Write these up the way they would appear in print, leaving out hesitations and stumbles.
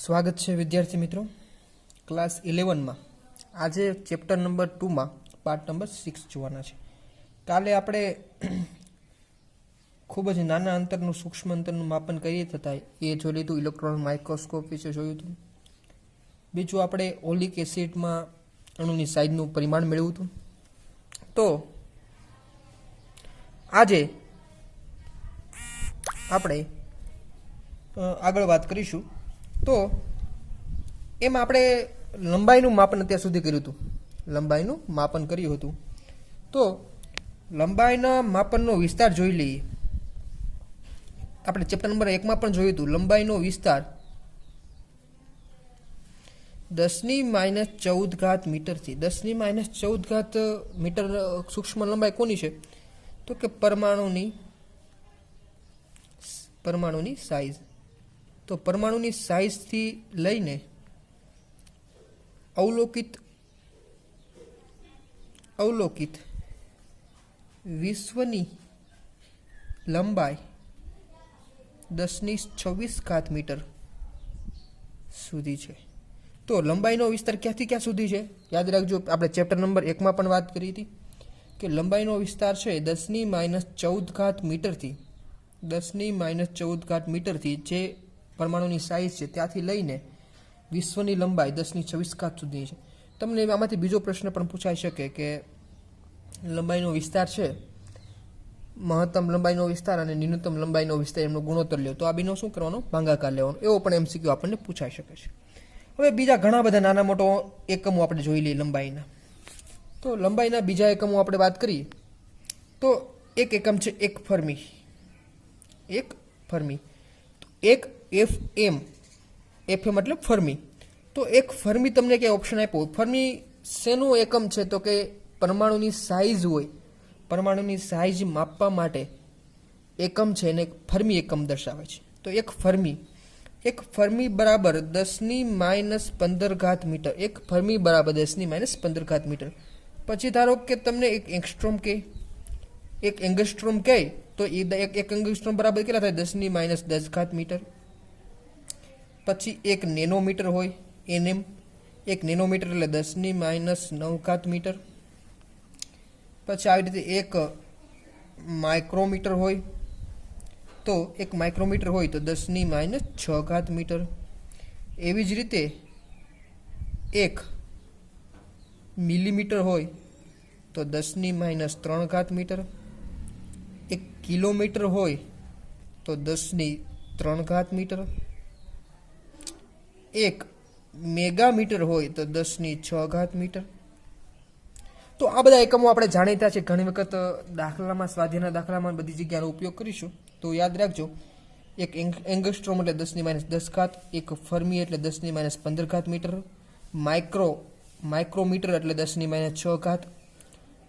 સ્વાગત છે વિદ્યાર્થી મિત્રો ક્લાસ 11 માં આજે ચેપ્ટર નંબર 2 માં પાર્ટ નંબર 6 જોવાના છે। કાલે આપણે ખૂબ જ નાના અંતરનું સૂક્ષ્મ અંતરનું માપન કરીએ થતા એ જોઈ લીધું, ઇલેક્ટ્રોન માઇક્રોસ્કોપ વિશે જોયું હતું। બીજું આપણે ઓલિક એસિડમાં અણુની સાઇઝનું પરિમાણ મેળવ્યું હતું। તો આજે આપણે આગળ વાત કરીશું। તો એમાં આપણે લંબાઈનું માપન અત્યાર સુધી કર્યું હતું, લંબાઈનું માપન કર્યું હતું। તો લંબાઈના માપનનો વિસ્તાર જોઈ લઈએ। આપણે ચેપ્ટર નંબર 1 માં પણ જોયું હતું, લંબાઈનો વિસ્તાર 10⁻14 મીટરથી 10⁻14 મીટર સૂક્ષ્મ લંબાઈ કોની છે? તો કે પરમાણુની સાઇઝ। તો પરમાણુની સાઇઝથી લઈને અવલોકિત વિશ્વની લંબાઈ 10⁻26 મીટર સુધી છે। તો લંબાઈનો વિસ્તાર ક્યાંથી ક્યાં સુધી છે યાદ રાખજો। આપણે ચેપ્ટર નંબર 1 માં પણ વાત કરી હતી કે લંબાઈનો વિસ્તાર છે 10⁻14 મીટરથી 10⁻14 મીટરથી જે પરમાણુની સાઇઝ છે ત્યાંથી લઈને વિશ્વની લંબાઈ 10⁻26 સુધી છે। તમને આમાંથી બીજો પ્રશ્ન પણ પૂછાઈ શકે કે લંબાઈનો વિસ્તાર છે, મહત્તમ લંબાઈનો વિસ્તાર અને ન્યૂનતમ લંબાઈનો વિસ્તાર એમનો ગુણોત્તર લ્યો, તો આ બેનો શું કરવાનો? ભાગાકાર લેવાનો। એવો પણ એમસીક્યુ આપણને પૂછાઈ શકે છે। હવે બીજા ઘણા બધા નાના મોટો એકમો આપણે જોઈ લઈએ લંબાઈના। તો લંબાઈના બીજા એકમો આપણે વાત કરીએ તો એક એકમ છે એક ફર્મી। એક FM એટલે ફર્મી। તો એક ફર્મી તમને ક્યાં ઓપ્શન આપ્યો? ફર્મી શેનું એકમ છે? તો કે પરમાણુની સાઇઝ હોય, પરમાણુની સાઇઝ માપવા માટે એકમ છે એને ફર્મી એકમ દર્શાવે છે। તો એક ફર્મી બરાબર 10⁻15 મીટર। એક ફર્મી બરાબર 10⁻15 મીટર। પછી ધારો કે તમને એક એંગસ્ટ્રોમ કહે તો એક એંગસ્ટ્રોમ બરાબર કેટલા થાય? 10⁻10 મીટર। પછી એક નેનોમીટર હોય NM, એક નેનોમીટર એટલે 10⁻9 મીટર। પછી આવી રીતે એક માઇક્રોમીટર હોય તો એક માઇક્રોમીટર હોય તો 10⁻6 મીટર। એવી જ રીતે એક મિલીમીટર હોય તો 10⁻3 મીટર। એક કિલોમીટર હોય તો 10⁻3 મીટર। એક મેગામીટર હોય તો 10⁻6 મીટર। તો આ બધા એકમો આપણે જાણીતા છે, ઘણી વખત દાખલામાં, સ્વાધ્યાયના દાખલામાં બધી જગ્યાનો ઉપયોગ કરીશું, તો યાદ રાખજો। એક એંગસ્ટ્રોમ એટલે 10⁻10, એક ફર્મી એટલે 10⁻15 મીટર, માઇક્રોમીટર એટલે 10⁻6,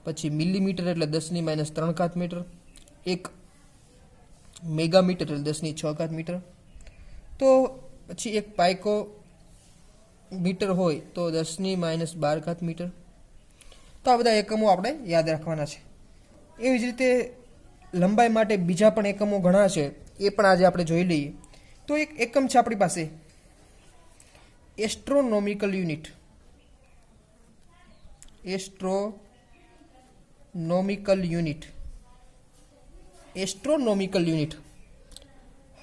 પછી મિલીમીટર એટલે 10⁻3 મીટર, એક મેગામીટર એટલે 10⁻6 મીટર। તો પછી એક પાઇકોમીટર હોય તો 10⁻12 મીટર। તો આ બધા એકમો આપણે યાદ રાખવાના છે। એવી જ રીતે લંબાઈ માટે બીજા પણ એકમો ઘણા છે, એ પણ આજે આપણે જોઈ લઈએ। તો એક એકમ છે આપણી પાસે એસ્ટ્રોનોમિકલ યુનિટ।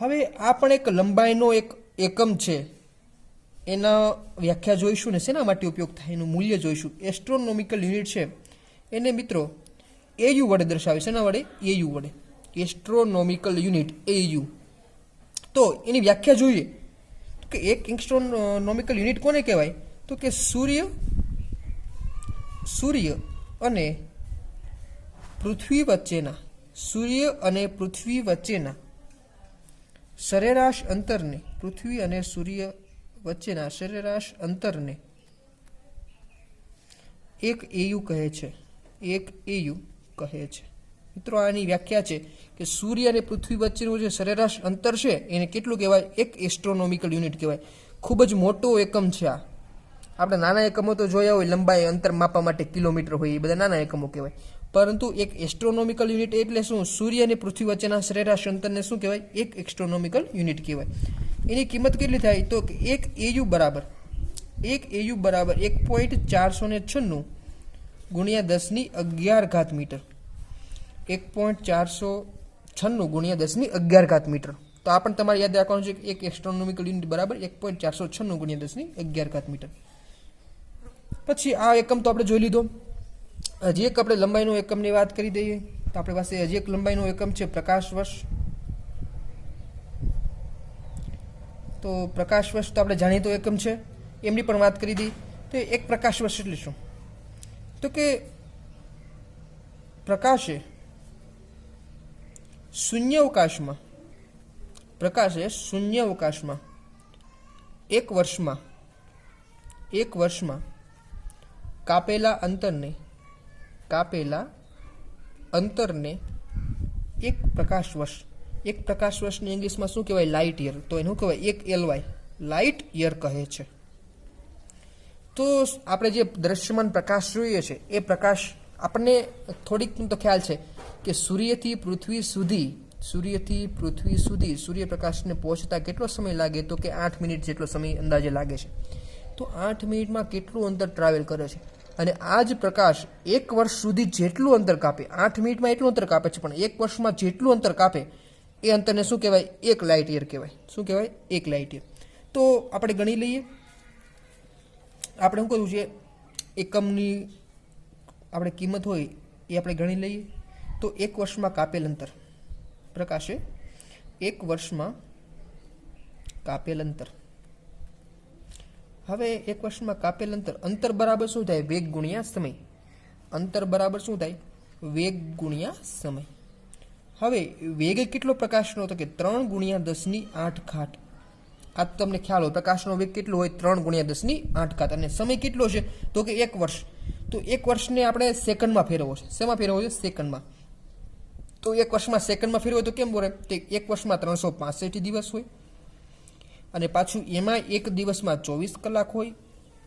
હવે આ પણ એક લંબાઈનો એક એકમ છે, એના વ્યાખ્યા જોઈશું ને શેના માટે ઉપયોગ થાય એનું મૂલ્ય જોઈશું। એસ્ટ્રોનોમિકલ યુનિટ છે એને મિત્રો AU વડે દર્શાવે। શેના વડે? AU વડે। Astronomical unit AU। તો એની વ્યાખ્યા જોઈએ કે એક એસ્ટ્રોનોમિકલ યુનિટ કોને કહેવાય? તો કે સૂર્ય અને પૃથ્વી વચ્ચેના સરેરાશ અંતરને, પૃથ્વી અને સૂર્ય વચ્ચેના સરેરાશ અંતરને એક AU કહે છે। મિત્રો આની વ્યાખ્યા છે કે સૂર્ય અને પૃથ્વી વચ્ચેનું જે સરેરાશ અંતર છે એને કેટલું કહેવાય? એક એસ્ટ્રોનોમિકલ યુનિટ કહેવાય। ખૂબ જ મોટો એકમ છે આ। આપણે નાના એકમો તો જોયા હોય, લંબાઈ અંતર માપવા માટે કિલોમીટર હોય, એ બધા નાના એકમો કહેવાય। પરંતુ એક એસ્ટ્રોનોમિકલ યુનિટ એટલે શું? સૂર્ય અને પૃથ્વી વચ્ચેના સરેરાશ અંતરને શું કહેવાય? એક એસ્ટ્રોનોમિકલ યુનિટ કહેવાય। એની કિંમત કેટલી થાય તો કે 1 AU બરાબર 1.496 ગુણ્યા 10^11 મીટર. 1.496 ગુણ્યા 10^11 મીટર. તો આ પણ તમારે યાદ રાખવાનું છે કે એક એસ્ટ્રોનોમિકલ યુનિટ બરાબર 1.496 ગુણ્યા 10^11 મીટર. પછી આ એકમ તો આપણે જોઈ લીધો. હજી એક આપણે લંબાઈનો એકમની વાત કરી દઈએ તો આપણી પાસે હજી એક લંબાઈનો એકમ છે પ્રકાશ વર્ષ. તો પ્રકાશ વર્ષ તો આપણે જાણીતો એકમ છે, એમની પણ વાત કરી દઈએ. તો એક પ્રકાશ વર્ષ એટલે શું? તો કે પ્રકાશે શૂન્યાવકાશમાં એક વર્ષમાં કાપેલા અંતરને એક પ્રકાશ વર્ષની ઇંગ્લિશમાં શું કહેવાય? Light year. તો એનું કહેવાય 1 LY, લાઇટ યર કહે છે. તો આપણે જે દ્રશ્યમાન પ્રકાશ જોઈએ છે એ પ્રકાશ આપણને થોડીક તો ખ્યાલ છે કે સૂર્યથી પૃથ્વી સુધી સૂર્યપ્રકાશને પહોંચતા કેટલો સમય લાગે? તો કે 8 મિનિટ જેટલો સમય અંદાજે લાગે છે. તો 8 મિનિટમાં કેટલું અંતર ટ્રાવેલ કરે છે? અને આ જ પ્રકાશ 1 વર્ષ સુધી જેટલું અંતર કાપે, 8 મિનિટમાં એટલું અંતર કાપે છે, પણ 1 વર્ષમાં જેટલું અંતર કાપે એ અંતરને શું કહેવાય? 1 લાઇટ યર કહેવાય. શું કહેવાય? 1 લાઇટ યર. તો આપણે ગણી લઈએ. આપણે શું કરવું છે? એકમની આપણે કિંમત હોય એ આપણે ગણી લઈએ. તો 1 વર્ષમાં કાપેલ અંતર, પ્રકાશે 1 વર્ષમાં કાપેલ અંતર. હવે 1 વર્ષમાં કાપેલ અંતર બરાબર શું થાય? વેગ ગુણ્યા સમય. અંતર બરાબર શું થાય? વેગ ગુણ્યા સમય. હવે વેગ કેટલો પ્રકાશનો? તો કે 3 ગુણ્યા 10^8. આ તમને ખ્યાલ હોય પ્રકાશનો વેગ કેટલો હોય? 3 ગુણ્યા 10^8. અને સમય કેટલો છે? તો કે 1 વર્ષ. તો 1 વર્ષને આપણે સેકન્ડમાં ફેરવવો છે. શેમાં ફેરવવો છે? સેકન્ડમાં. તો 1 વર્ષમાં સેકન્ડમાં ફેરવો તો કેમ બોલે? તો 1 વર્ષમાં 365 દિવસ હોય, અને પાછું એમાં એક દિવસમાં 24 કલાક હોય,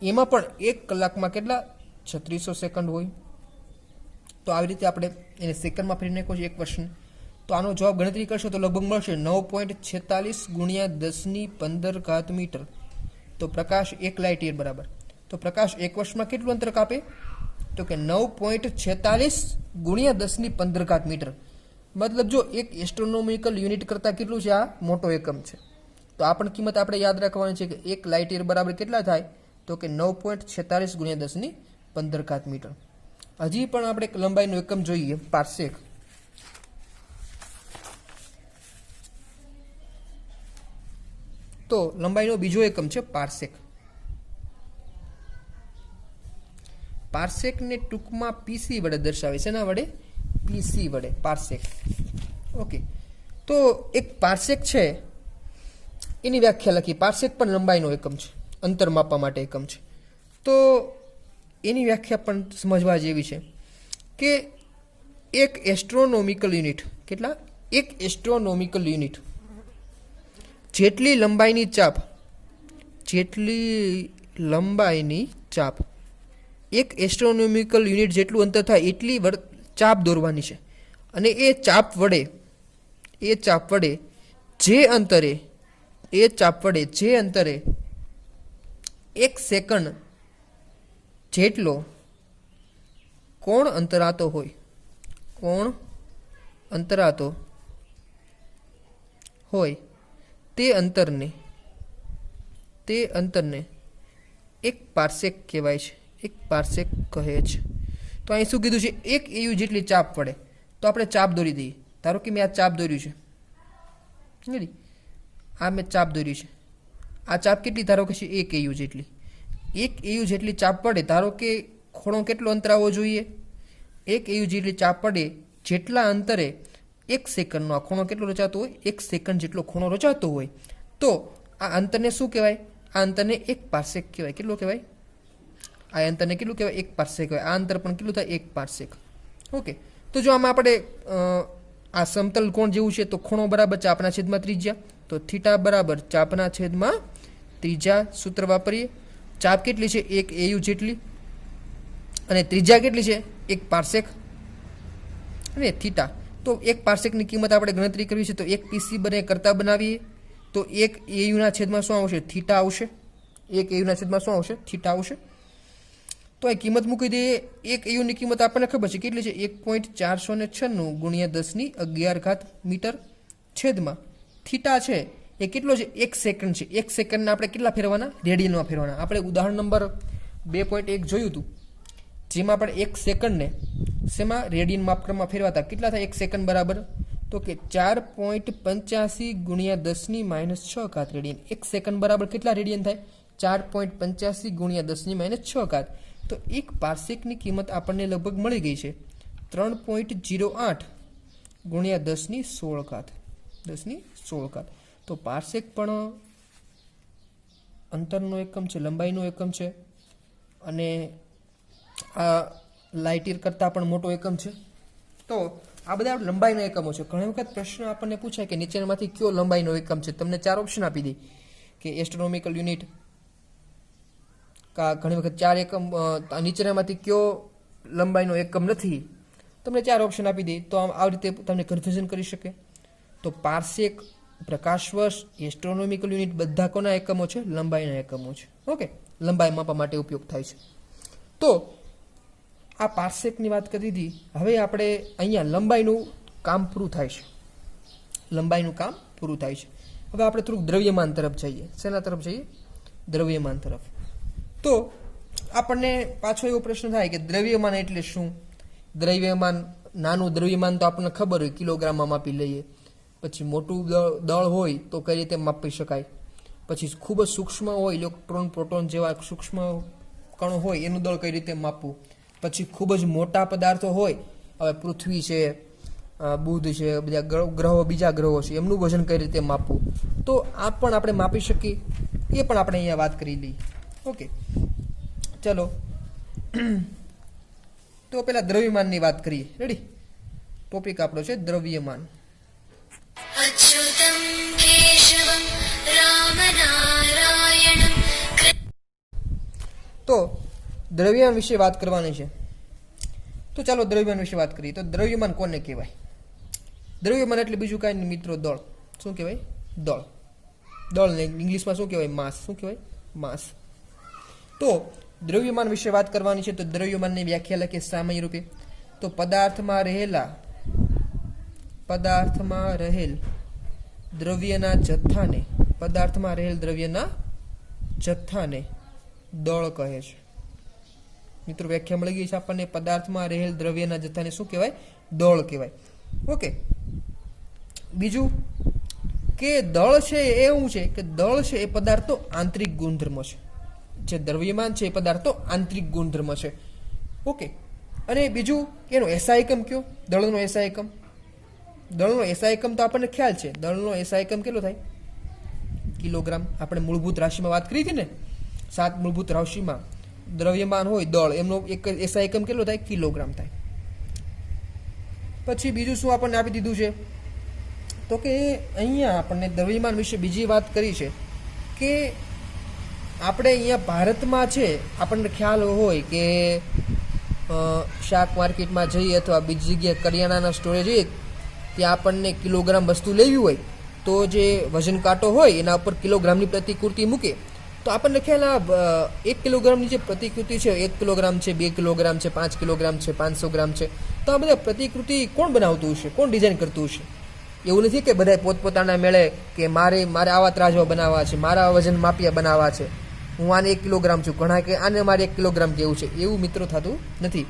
એમાં પણ 1 કલાકમાં કેટલા? 3600 સેકન્ડ હોય. તો આવી રીતે આપણે એને સેકન્ડમાં ફેરવી નાખ્યો છે 1 વર્ષને. તો આનો જવાબ ગણતરી કરશો તો લગભગ મળશે 9.46 ગુણ્યા 10^15 મીટર. તો પ્રકાશ 1 લાઇટ યર બરાબર. તો પ્રકાશ 1 વર્ષમાં કેટલું અંતર કાપે? તો કે 9.46 ગુણ્યા 10^15 મીટર. મતલબ જો એક એસ્ટ્રોનોમિકલ યુનિટ કરતાં કેટલું છે? આ મોટો એકમ છે. તો આ પણ કિંમત આપણે યાદ રાખવાની છે કે 1 લાઇટ યર બરાબર કેટલા થાય? તો કે 9.46 ગુણ્યા 10^15 મીટર. હજી પણ આપણે એક લંબાઈનો એકમ જોઈએ, પાર્સેક. તો લંબાઈનો બીજો એકમ છે પાર્સેક. પાર્સેકને ટૂંકમાં PC વડે દર્શાવે છે. એના વડે? PC વડે, પાર્સેક. ઓકે. તો એક પાર્સેક છે એની વ્યાખ્યા લખી. પાર્સેક પણ લંબાઈનો એકમ છે, અંતર માપવા માટે એકમ છે. તો એની વ્યાખ્યા પણ સમજવા જેવી છે કે એક એસ્ટ્રોનોમિકલ યુનિટ, કેટલા? એક એસ્ટ્રોનોમિકલ યુનિટ જેટલી લંબાઈની ચાપ એક એસ્ટ્રોનોમિકલ યુનિટ જેટલું અંતર થાય એટલી ચાપ દોરવાની છે. અને એ ચાપ વડે જે અંતરે 1 સેકન્ડ જેટલો કોણ અંતરાતો હોય તે અંતરને એક પાર્સેક કહેવાય છે. એક પાર્સેક કહે છે. તો અહીં શું કીધું છે? 1 AU જેટલી ચાપ વડે. તો આપણે ચાપ દોરી દઈએ. ધારો કે મેં આ ચાપ દોર્યું છે, આ મેં ચાપ દોર્યું છે. આ ચાપ કેટલી? ધારો કે છે 1 AU જેટલી. 1 AU જેટલી ચાપ પડે, ધારો કે ખૂણો કેટલો અંતર આવવો જોઈએ? 1 AU જેટલી ચાપ પડે જેટલા અંતરે 1 સેકન્ડનો આ ખૂણો કેટલો રચાતો હોય? 1 સેકન્ડ જેટલો ખૂણો રચાતો હોય. તો આ અંતરને શું કહેવાય? આ અંતરને 1 પાર્સેક કહેવાય. કેટલું કહેવાય? આ અંતરને કેટલું કહેવાય? 1 પાર્સેક કહેવાય. આ અંતર પણ કેટલું થાય? 1 પાર્સેક. ઓકે. તો જો આમાં આપણે આ સમતલ કોણ જેવું છે તો ખૂણો બરાબર ચાપના છેદમાં ત્રિજ્યા. તો થીટા બરાબર ચાપના છેદમાં ત્રિજ્યા સૂત્ર વાપરીએ. ચાપ કેટલી છે? 1 AU જેટલી. અને ત્રિજ્યા કેટલી છે? 1 પાર્સેક. અને થીટા. તો 1 પાર્સેકની કિંમત આપણે ગણતરી કરવી છે તો 1 PC કરતા બનાવીએ. તો 1 AU ના છેદમાં શું આવશે? થીટા આવશે. 1 AU ના છેદમાં શું આવશે? થીટા આવશે. તો આ કિંમત મૂકી દઈએ. 1 AU ની કિંમત આપણને ખબર છે કેટલી છે? 1.496 ગુણ્યા 10^11 મીટર છેદમાં થીટા છે એ કેટલો છે? 1 સેકન્ડ છે. 1 સેકન્ડને આપણે કેટલા ફેરવાના? રેડિયનમાં ફેરવાના. આપણે ઉદાહરણ નંબર 2.1 જોયું હતું, જેમાં આપણે 1 સેકન્ડને શેમાં? રેડિયન માપક્રમમાં ફેરવાતા. કેટલા થાય 1 સેકન્ડ બરાબર? તો કે 4.85 ગુણ્યા 10⁻6 રેડિયન. 1 સેકન્ડ બરાબર કેટલા રેડિયન થાય? 4.85 ગુણ્યા 10⁻6. તો 1 પાર્સેકની કિંમત આપણને લગભગ મળી ગઈ છે 3.08 ગુણ્યા 10⁻16. 10⁻16. તો પાર્સેક પણ અંતરનો એકમ છે, લંબાઈનો એકમ છે, અને આ લાઇટ યર કરતાં પણ મોટો એકમ છે. તો આ બધા લંબાઈના એકમો છે. ઘણી વખત પ્રશ્ન આપણને પૂછાય કે નીચેનામાંથી કયો લંબાઈનો એકમ છે. તમને 4 ઓપ્શન આપી દે કે એસ્ટ્રોનોમિકલ યુનિટ, ઘણી વખત 4 એકમ, નીચેનામાંથી કયો લંબાઈનો એકમ નથી. તમને 4 ઓપ્શન આપી દે તો આ રીતે તમને કન્ફ્યુઝન કરી શકે. તો પાર્સેક, પ્રકાશ વર્ષ, એસ્ટ્રોનોમિકલ યુનિટ બધા કોના એકમો છે? લંબાઈના એકમો છે. ઓકે, લંબાઈ માપવા માટે ઉપયોગ થાય છે. તો આ પાર્સેકની વાત કરી દીધી. હવે આપણે અહીંયા લંબાઈનું કામ પૂરું થાય છે. લંબાઈનું કામ પૂરું થાય છે. હવે આપણે થોડુંક દ્રવ્યમાન તરફ જઈએ. શેના તરફ જઈએ? દ્રવ્યમાન તરફ. તો આપણને પાછો એવો પ્રશ્ન થાય કે દ્રવ્યમાન એટલે શું? દ્રવ્યમાન, નાનું દ્રવ્યમાન તો આપણને ખબર હોય, કિલોગ્રામમાં માપી લઈએ. પછી મોટું દળ હોય તો કઈ રીતે માપી શકાય. પછી ખૂબ જ સૂક્ષ્મ હોય, ઇલેક્ટ્રોન, પ્રોટોન જેવા સૂક્ષ્મ કણો હોય, એનું દળ કઈ રીતે માપવું. પછી ખૂબ જ મોટા પદાર્થો હોય, હવે પૃથ્વી છે, બુધ છે, બધા ગ્રહો, બીજા ગ્રહો છે, એમનું વજન કઈ રીતે માપવું. તો આ પણ આપણે માપી શકીએ. એ પણ આપણે અહીંયા વાત કરી લઈએ. ઓકે, ચલો. તો પેલા દ્રવ્યમાનની વાત કરીએ. રેડી? ટોપિક આપણો છે દ્રવ્યમાન. તો દ્રવ્યમાન વિશે વાત કરવાની છે. તો ચાલો દ્રવ્યમાન વિશે વાત કરીએ. તો દ્રવ્યમાન કોને કહેવાય? દ્રવ્યમાન એટલે બીજું કાંઈ નહીં મિત્રો, દળ. શું કહેવાય? દળ. દળને ઇંગ્લિશમાં શું કહેવાય? માસ. શું કહેવાય? માસ. તો દ્રવ્યમાન વિશે વાત કરવાની છે. તો દ્રવ્યમાનની વ્યાખ્યા લખીએ સામાન્ય રૂપે. તો પદાર્થમાં રહેલ દ્રવ્યના જથ્થાને દળ કહે છે. મિત્રો વ્યાખ્યા મળી ગઈ છે આપણને. પદાર્થમાં રહેલ દ્રવ્યના જથ્થાને શું કહેવાય? દળ કહેવાય. ઓકે, બીજું કે દળ છે એ એવું છે કે દળ છે એ પદાર્થનો આંતરિક ગુણધર્મ છે. જે દ્રવ્યમાન છે એ પદાર્થનો આંતરિક ગુણધર્મ છે. ઓકે, અને બીજું એનો એસઆઈ એકમ કયો? દળનો એસઆઈ એકમ. દળનો એસઆઈ એકમ તો આપણને ખ્યાલ છે. દળનો એસઆઈ એકમ કેટલો થાય? કિલોગ્રામ. આપણે મૂળભૂત રાશિમાં વાત કરી હતી ને, 7 મૂળભૂત રાશિમાં દ્રવ્યમાન હોય દળ, એમનો એક એસઆઈ એકમ કેટલો થાય? કિલોગ્રામ થાય. પછી બીજું શું આપણને આપી દીધું છે? તો કે અહીંયા આપણને દ્રવ્યમાન વિશે બીજી વાત કરી છે કે આપણે અહીંયા ભારતમાં છે, આપણને ખ્યાલ હોય કે શાક માર્કેટમાં જઈએ અથવા બીજી જગ્યાએ કરિયાણાના સ્ટોરે જઈએ, ત્યાં આપણને કિલોગ્રામ વસ્તુ લેવી હોય તો જે વજન કાંટો હોય એના ઉપર કિલોગ્રામની પ્રતિકૃતિ મૂકે તો આપણને ખ્યાલ 1 કિલોગ્રામની જે પ્રતિકૃતિ છે, 1 કિલોગ્રામ છે, 2 કિલોગ્રામ છે, 5 કિલોગ્રામ છે, 500 ગ્રામ છે, તો આ બધા પ્રતિકૃતિ કોણ બનાવતું હશે? કોણ ડિઝાઇન કરતું હશે? એવું નથી કે બધા પોતપોતાના મેળે કે મારે આવા ત્રાજવા બનાવવા છે, મારા વજન માપિયા બનાવવા છે, હું આને 1 કિલોગ્રામ છું, ઘણા કે આને મારે 1 કિલોગ્રામ જેવું છે. એવું મિત્રો થતું નથી.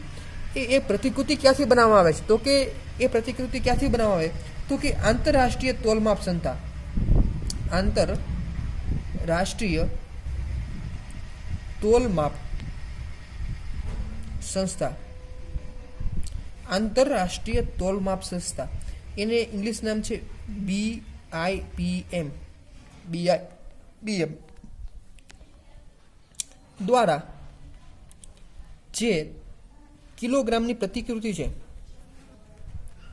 એ પ્રતિકૃતિ ક્યાંથી બનાવવામાં આવે છે? તો કે એ પ્રતિકૃતિ ક્યાંથી બનાવવામાં આવે? તો કે આંતરરાષ્ટ્રીય તોલમાપ સંસ્થા, આંતરરાષ્ટ્રીય તોલમાપ સંસ્થા, આંતરરાષ્ટ્રીય તોલમાપ સંસ્થા, એને ઇંગ્લિશ નામ છે BIPM, દ્વારા જે કિલોગ્રામની પ્રતિકૃતિ છે,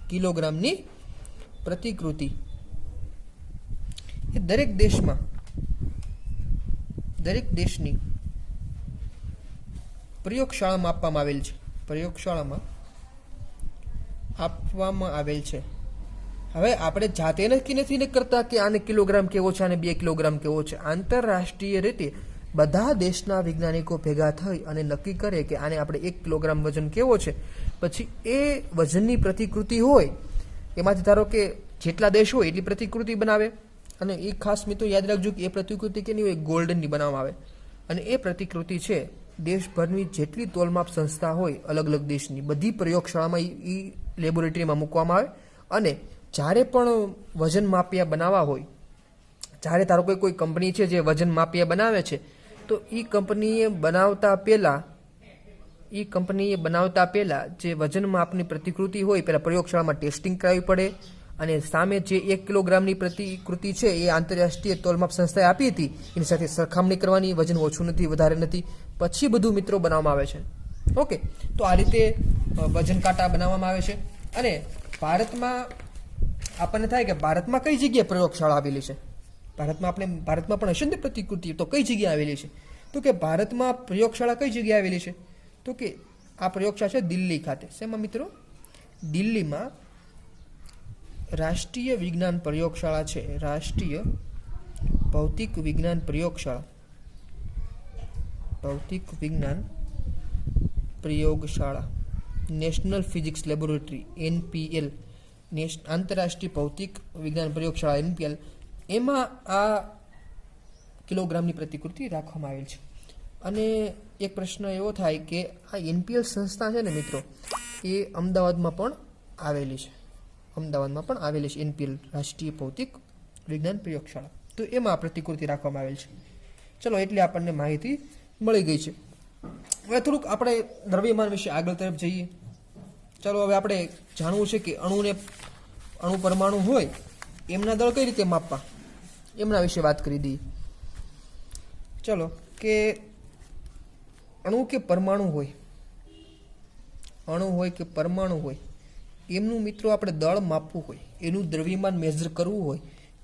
કિલોગ્રામની પ્રતિકૃતિ એ દરેક દેશની પ્રયોગશાળામાં આપવામાં આવેલ છે. હવે આપણે જાતે નક્કી નથી કરતા કે આને કિલોગ્રામ કેવો છે, આને 2 કિલોગ્રામ કેવો છે. આંતરરાષ્ટ્રીય રીતે બધા દેશના વૈજ્ઞાનિકો ભેગા થઈ અને નક્કી કરે કે આને આપણે 1 કિલોગ્રામ વજન કેવો છે. પછી એ વજનની પ્રતિકૃતિ હોય એમાંથી ધારો કે જેટલા દેશ હોય એટલી પ્રતિકૃતિ બનાવે. અને એ ખાસ મિત્રો યાદ રાખજો કે એ પ્રતિકૃતિ કેની હોય, ગોલ્ડનની બનાવવામાં આવે. અને એ પ્રતિકૃતિ છે દેશભરની જેટલી તોલમાપ સંસ્થા હોય અલગ અલગ દેશની બધી પ્રયોગશાળામાં એ લેબોરેટરીમાં મૂકવામાં આવે. અને જ્યારે પણ વજન માપિયા બનાવવા હોય, જ્યારે ધારો કે કોઈ કંપની છે જે વજન માપિયા બનાવે છે, તો એ કંપનીએ બનાવતા પહેલાં જે વજન માપની પ્રતિકૃતિ હોય પહેલાં પ્રયોગશાળામાં ટેસ્ટિંગ કરાવવી પડે. અને સામે જે 1 કિલોગ્રામની પ્રતિકૃતિ છે એ આંતરરાષ્ટ્રીય તોલમાપ સંસ્થાએ આપી હતી એની સાથે સરખામણી કરવાની, વજન ઓછું નથી વધારે નથી, પછી બધું મિત્રો બનાવવામાં આવે છે. ઓકે, તો આ રીતે વજન કાંટા બનાવવામાં આવે છે. અને ભારતમાં આપણને થાય કે ભારતમાં કઈ જગ્યાએ પ્રયોગશાળા આવેલી છે, ભારતમાં પણ હશે ને પ્રતિકૃતિ, તો કઈ જગ્યાએ આવેલી છે? તો કે ભારતમાં પ્રયોગશાળા કઈ જગ્યાએ આવેલી છે? તો કે આ પ્રયોગશાળા છે દિલ્હી ખાતે. શેમાં મિત્રો? દિલ્હીમાં રાષ્ટ્રીય વિજ્ઞાન પ્રયોગશાળા છે, રાષ્ટ્રીય ભૌતિક વિજ્ઞાન પ્રયોગશાળા, નેશનલ ફિઝિક્સ લેબોરેટરી NPL, આંતરરાષ્ટ્રીય ભૌતિક વિજ્ઞાન પ્રયોગશાળા NPL, એમાં આ કિલોગ્રામની પ્રતિકૃતિ રાખવામાં આવેલ છે. અને એક પ્રશ્ન એવો થાય કે આ NPL સંસ્થા છે ને મિત્રો, એ અમદાવાદમાં પણ આવેલી છે. NPL રાષ્ટ્રીય ભૌતિક વિજ્ઞાન પ્રયોગશાળા, તો એમાં આ પ્રતિકૃતિ રાખવામાં આવેલ છે. ચલો, એટલે આપણને માહિતી મળી ગઈ છે. હવે થોડુંક આપણે દ્રવ્યમાન વિશે આગળ તરફ જઈએ. ચલો, હવે આપણે જાણવું છે કે અણુ પરમાણુ હોય એમના દળ કઈ રીતે માપવા, એમના વિશે વાત કરી દઈએ. ચલો, કે અણુ કે પરમાણુ હોય એમનું મિત્રો આપણે દળ માપવું હોય, એનું દ્રવ્યમાન મેઝર કરવું હોય,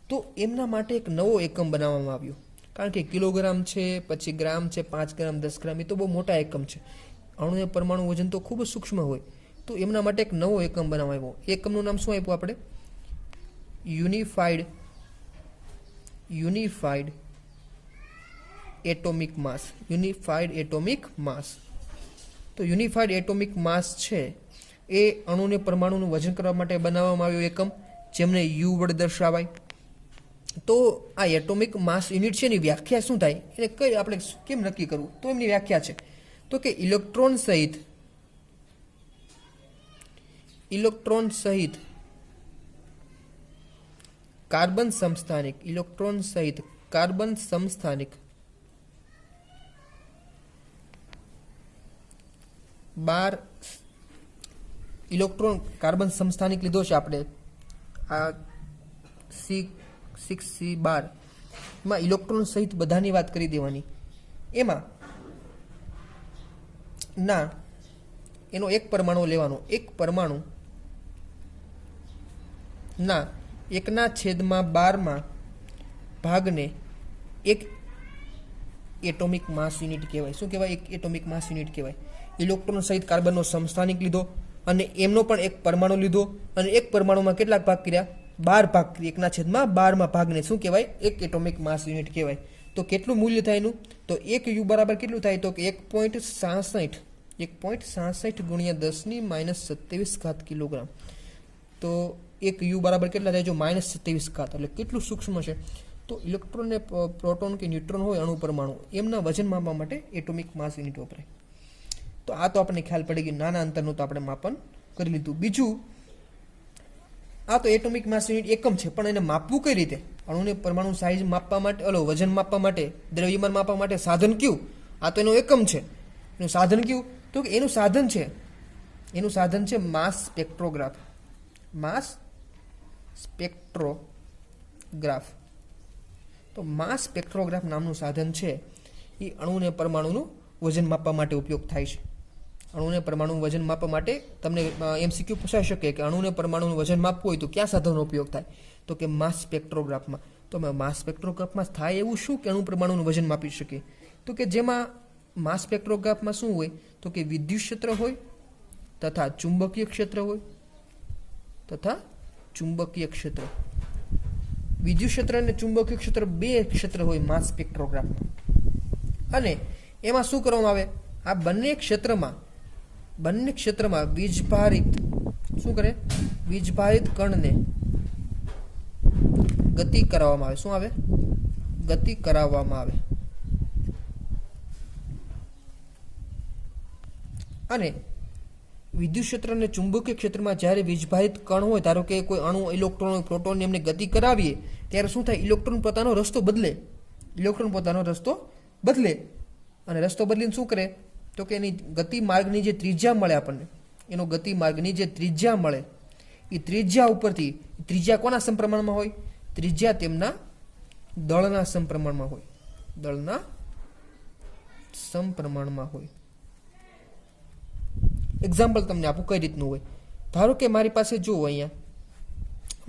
તો એમના માટે એક નવો એકમ બનાવવામાં આવ્યો. કારણ કે કિલોગ્રામ છે, પછી ગ્રામ છે, 5 ગ્રામ 10 ગ્રામ, એ તો બહુ મોટા એકમ છે. અણુ અને પરમાણુ વજન તો ખૂબ જ સૂક્ષ્મ હોય, તો એમના માટે એક નવો એકમ બનાવવામાં આવ્યો. એકમનું નામ શું આપ્યું આપણે? યુનિફાઈડ એટોમિક માસ. તો યુનિફાઈડ એટોમિક માસ છે એ અણુને પરમાણુનું વજન કરવા માટે બનાવવામાં આવ્યો એકમ, જેમને યુ વડે દર્શાવાય. તો આ એટોમિક માસ યુનિટ છે એની વ્યાખ્યા શું થાય, એને કઈ આપણે કેમ નક્કી કરવું? તો એમની વ્યાખ્યા છે તો કે ઇલેક્ટ્રોન સહિત કાર્બન સમસ્થાનિક, ઇલેક્ટ્રોન કાર્બન સમસ્થાનિક લીધો છે આપણે, આ C6C12 માં ઇલેક્ટ્રોન સહિત બધાની વાત કરી દેવાની. એમાં એનો એક પરમાણુ લેવાનો, એક પરમાણુ ના 1/12 ભાગને એક એટોમિક માસ યુનિટ કહેવાય. શું કહેવાય? એક એટોમિક માસ યુનિટ કહેવાય. ઇલેક્ટ્રોન સહિત કાર્બનનો સમસ્થાનિક લીધો અને એમનો પણ એક પરમાણુ લીધો, અને એક પરમાણુમાં કેટલાક ભાગ કર્યા? 12 ભાગ કર્યા. 1/12 ભાગને શું કહેવાય? એક એટોમિક માસ યુનિટ કહેવાય. તો કેટલું મૂલ્ય થાય એનું? તો 1 U બરાબર કેટલું થાય? તો 1.66 ગુણ્યા 10⁻27 કિલોગ્રામ. તો 1 U બરાબર કેટલા થાય? જો -27, એટલે કેટલું સૂક્ષ્મ છે. તો ઇલેક્ટ્રોન ને પ્રોટોન કે ન્યુટ્રોન હોય અણુ પરમાણુ, એમના વજન માપવા માટે એટોમિક માસ યુનિટ વપરાય. તો આ તો આપણને ખ્યાલ પડી ગયો, નાના અંતરનું તો આપણે માપન કરી લીધું. બીજું, આ તો એટોમિક માસ યુનિટ એકમ છે, પણ એને માપવું કઈ રીતે? અણુને પરમાણુ સાઇઝ માપવા માટે, વજન માપવા માટે, દ્રવ્યમાન માપવા માટે સાધન કયું? આ તો એનો એકમ છે. એનું સાધન કયું? તો એનું સાધન છે માસ સ્પેક્ટ્રોગ્રાફ. તો માસ સ્પેક્ટ્રોગ્રાફ નામનું સાધન છે એ અણુને પરમાણુનું વજન માપવા માટે ઉપયોગ થાય છે. અણુને પરમાણુનું વજન માપવા માટે તમને MCQ પૂછાઈ શકે કે અણુને પરમાણુનું વજન માપવું હોય તો કયા સાધનનો ઉપયોગ થાય? તો કે માસ સ્પેક્ટ્રોગ્રાફમાં. તો માસ સ્પેક્ટ્રોગ્રાફમાં થાય એવું શું કે અણુ પરમાણુનું વજન માપી શકે? તો કે જેમાં માસ સ્પેક્ટ્રોગ્રાફમાં શું હોય? તો કે વિદ્યુત ક્ષેત્ર હોય, તથા ચુંબકીય ક્ષેત્ર હોય, તથા ચુંબકીય ક્ષેત્ર. વિદ્યુત ક્ષેત્ર અને ચુંબકીય ક્ષેત્ર બે ક્ષેત્ર હોય માસ સ્પેક્ટ્રોગ્રાફમાં. અને એમાં શું કરવામાં આવે, આ બંને ક્ષેત્રમાં વીજભારિત શું કરે, વીજભારિત કણને ગતિ કરાવવામાં આવે. શું આવે, ગતિ કરાવવામાં આવે. અને વિદ્યુત ક્ષેત્ર અને ચુંબકીય ક્ષેત્રમાં જ્યારે વીજભારિત કણ હોય, ધારો કે કોઈ અણુ, ઇલેક્ટ્રોન, પ્રોટોન એમને ગતિ કરાવીએ ત્યારે શું થાય, ઇલેક્ટ્રોન પોતાનો રસ્તો બદલે. અને રસ્તો બદલીને શું કરે, તો કે એની ગતિ માર્ગની જે ત્રિજ્યા મળે આપણને, એનો ગતિ માર્ગની જે ત્રિજ્યા મળે, એ ત્રિજ્યા ઉપરથી, ત્રિજ્યા કોના સમપ્રમાણમાં હોય, ત્રિજ્યા તેમના દળના સમપ્રમાણમાં હોય. એક્ઝામ્પલ તમને આપું કઈ રીતનું હોય. ધારો કે મારી પાસે જુઓ, અહીંયા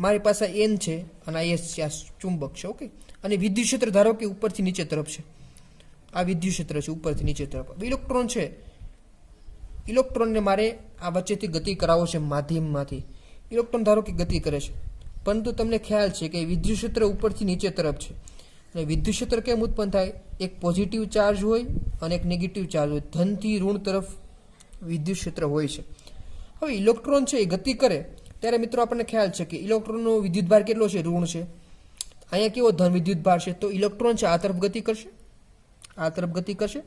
મારી પાસે N છે અને S છે, આ ચુંબક છે. ઓકે, અને વિદ્યુત ક્ષેત્ર ધારો કે ઉપરથી નીચે તરફ છે. આ વિદ્યુત ક્ષેત્ર છે ઉપરથી નીચે તરફ. ઇલેક્ટ્રોન છે, ઇલેક્ટ્રોનને મારે આ વચ્ચેથી ગતિ કરાવો છે, માધ્યમમાંથી. ઇલેક્ટ્રોન ધારો કે ગતિ કરે છે, પરંતુ તમને ખ્યાલ છે કે વિદ્યુત ક્ષેત્ર ઉપરથી નીચે તરફ છે. અને વિદ્યુત ક્ષેત્ર કેમ ઉત્પન્ન થાય, એક પોઝિટિવ ચાર્જ હોય અને એક નેગેટિવ ચાર્જ હોય, ધનથી ઋણ તરફ વિદ્યુત ક્ષેત્ર હોય છે. હવે ઇલેક્ટ્રોન છે એ ગતિ કરે ત્યારે મિત્રો આપણને ખ્યાલ છે કે ઇલેક્ટ્રોનનો વિદ્યુતભાર કેટલો છે, ઋણ છે. અહીંયા કેવો ધન વિદ્યુતભાર છે, તો ઇલેક્ટ્રોન છે આ તરફ ગતિ કરશે.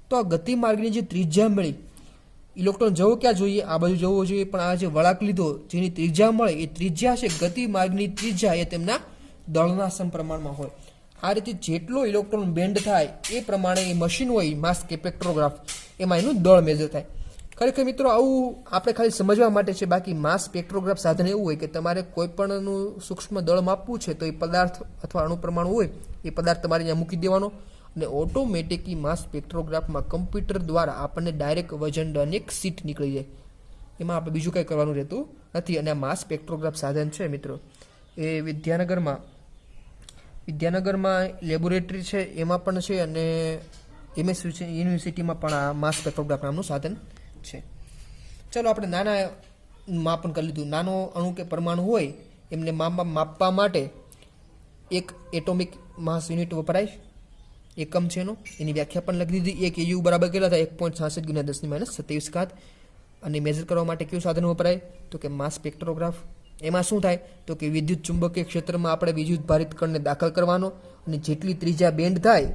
તો આ ગતિ માર્ગની જે ત્રિજ્યા મળી, ઇલેક્ટ્રોન જવો ક્યાં જોઈએ, આ બાજુ જવો જોઈએ, પણ આ જે વળાંક લીધો જેની ત્રિજ્યા મળે, એ ત્રિજ્યા છે ગતિ માર્ગની ત્રિજ્યા એ તેમના દળના સમપ્રમાણમાં હોય. આ રીતે જેટલો ઇલેક્ટ્રોન બેન્ડ થાય એ પ્રમાણે એ મશીન હોય માસ સ્પેક્ટ્રોગ્રાફ, એમાં એનું દળ મેજર થાય. ખરેખર મિત્રો આવું આપણે ખાલી સમજવા માટે છે. બાકી માસ સ્પેક્ટ્રોગ્રાફ સાધન એવું હોય કે તમારે કોઈ પણનું સૂક્ષ્મ દળ માપવું છે તો એ પદાર્થ અથવા અણુ પરમાણુ હોય એ પદાર્થ તમારે અહીંયા મૂકી દેવાનો, અને ઓટોમેટિકલી માસ સ્પેક્ટ્રોગ્રાફમાં કમ્પ્યુટર દ્વારા આપણને ડાયરેક્ટ વજન દળની એક સીટ નીકળી જાય. એમાં આપણે બીજું કંઈ કરવાનું રહેતું નથી. અને આ માસ સ્પેક્ટ્રોગ્રાફ સાધન છે મિત્રો, એ વિદ્યાનગરમાં લેબોરેટરી છે એમાં પણ છે, અને MS યુનિવર્સિટીમાં પણ આ માસ સ્પેક્ટ્રોગ્રાફ નામનું સાધન છે. ચલો આપણે નાના માપન કરી લીધું. નાનો અણુ કે પરમાણુ હોય એમને માપવા માટે એક એટોમિક માસ યુનિટ વપરાય, એકમ છે એનો, એની વ્યાખ્યા પણ લખી દીધી. એક EU બરાબર કેટલા થાય, 1.66 × 10⁻27. અને મેજર કરવા માટે કયું સાધન વપરાય, તો કે માસ સ્પેક્ટ્રોગ્રાફ. એમાં શું થાય, તો કે વિદ્યુત ચુંબકીય ક્ષેત્રમાં આપણે વિદ્યુત ભારિત કણને દાખલ કરવાનો, અને જેટલી ત્રિજ્યા બેન્ડ થાય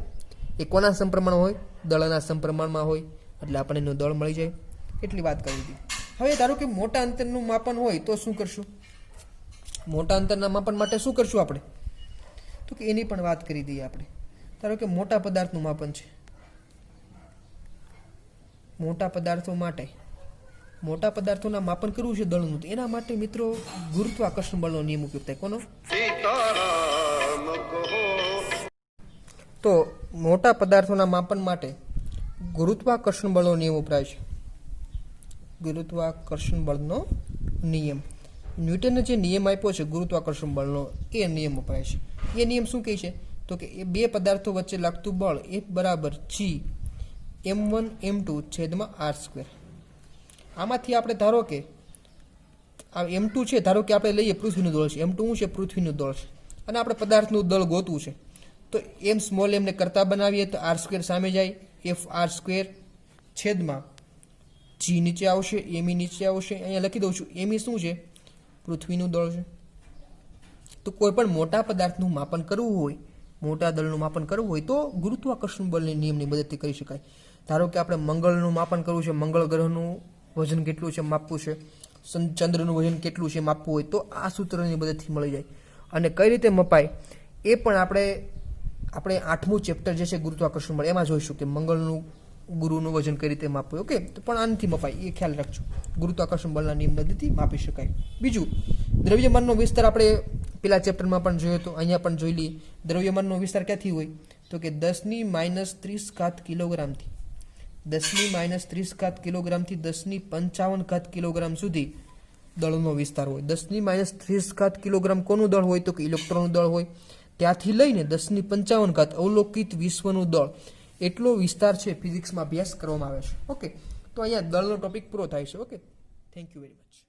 એ કોના સમપ્રમાણ હોય, દળના સમપ્રમાણમાં હોય, એટલે આપણને એનું દળ મળી જાય. એટલી વાત કરી દીધી. હવે ધારો કે મોટા અંતરનું માપન હોય તો શું કરશું, મોટા અંતરના માપન માટે શું કરશું આપણે, તો કે એની પણ વાત કરી દઈએ આપણે. ધારો કે મોટા પદાર્થનું માપન છે, મોટા પદાર્થોના માપન કરવું છે દળનું, તો એના માટે મિત્રો ગુરુત્વાકર્ષણ બળનો નિયમ ઉપયોગ થાય. કોનો, તો મોટા પદાર્થોના માપન માટે ગુરુત્વાકર્ષણ બળનો નિયમ વપરાય છે. ગુરુત્વાકર્ષણ બળનો નિયમ, ન્યૂટને જે નિયમ આપ્યો છે ગુરુત્વાકર્ષણ બળનો, એ નિયમ વપરાય છે. એ નિયમ શું કહે છે, તો કે એ બે પદાર્થો વચ્ચે લાગતું બળ F બરાબર G m1m2/r². આમાંથી આપણે ધારો કે આ m2 છે, ધારો કે આપણે લઈએ પૃથ્વીનું દળ છે, m2 શું છે, પૃથ્વીનું દળ છે, અને આપણે પદાર્થનું દળ ગોતવું છે. તો m સ્મોલ એમને કરતા બનાવીએ તો r² સામે જાય, Fr²/ G નીચે આવશે, m નીચે આવશે. અહીંયા લખી દઉં છું, m શું છે, પૃથ્વીનું દળ છે. તો કોઈ પણ મોટા પદાર્થનું માપન કરવું હોય, મોટા દળનું માપન કરવું હોય તો ગુરુત્વાકર્ષણ બળના નિયમની મદદથી કરી શકાય. ધારો કે આપણે મંગળનું માપન કરવું છે, મંગળ ગ્રહનું વજન કેટલું છે માપવું છે, ચંદ્રનું વજન કેટલું છે માપવું હોય, તો આ સૂત્રની મદદથી મળી જાય. અને કઈ રીતે મપાય એ પણ આપણે 8મું ચેપ્ટર જે છે ગુરુત્વાકર્ષણ બળ, એમાં જોઈશું કે મંગળનું ગુરુનું વજન કઈ રીતે માપવું. ઓકે, તો પણ આનાથી મપાય એ ખ્યાલ રાખજો. ગુરુત્વાકર્ષણ બળના નિયમ મદદથી માપી શકાય. બીજું, દ્રવ્યમાનનો વિસ્તાર આપણે પેલા ચેપ્ટરમાં પણ જોયો હતો, અહીંયા પણ જોઈ લઈએ. દ્રવ્યમાનનો વિસ્તાર ક્યાંથી હોય, તો કે 10⁻30 કિલોગ્રામથી 10⁻30 કિલોગ્રામથી 10⁻55 કિલોગ્રામ સુધી દળનો વિસ્તાર હોય. 10⁻30 કિલોગ્રામ કોનું દળ હોય, તો કે ઇલેક્ટ્રોનનું દળ હોય. ત્યાંથી લઈને 10⁻55 અવલોકિત વિશ્વનું દળ, એટલો વિસ્તાર છે ફિઝિક્સમાં અભ્યાસ કરવામાં આવે છે. ઓકે, તો અહીંયા દળનો ટોપિક પૂરો થાય છે. Okay, thank you very much.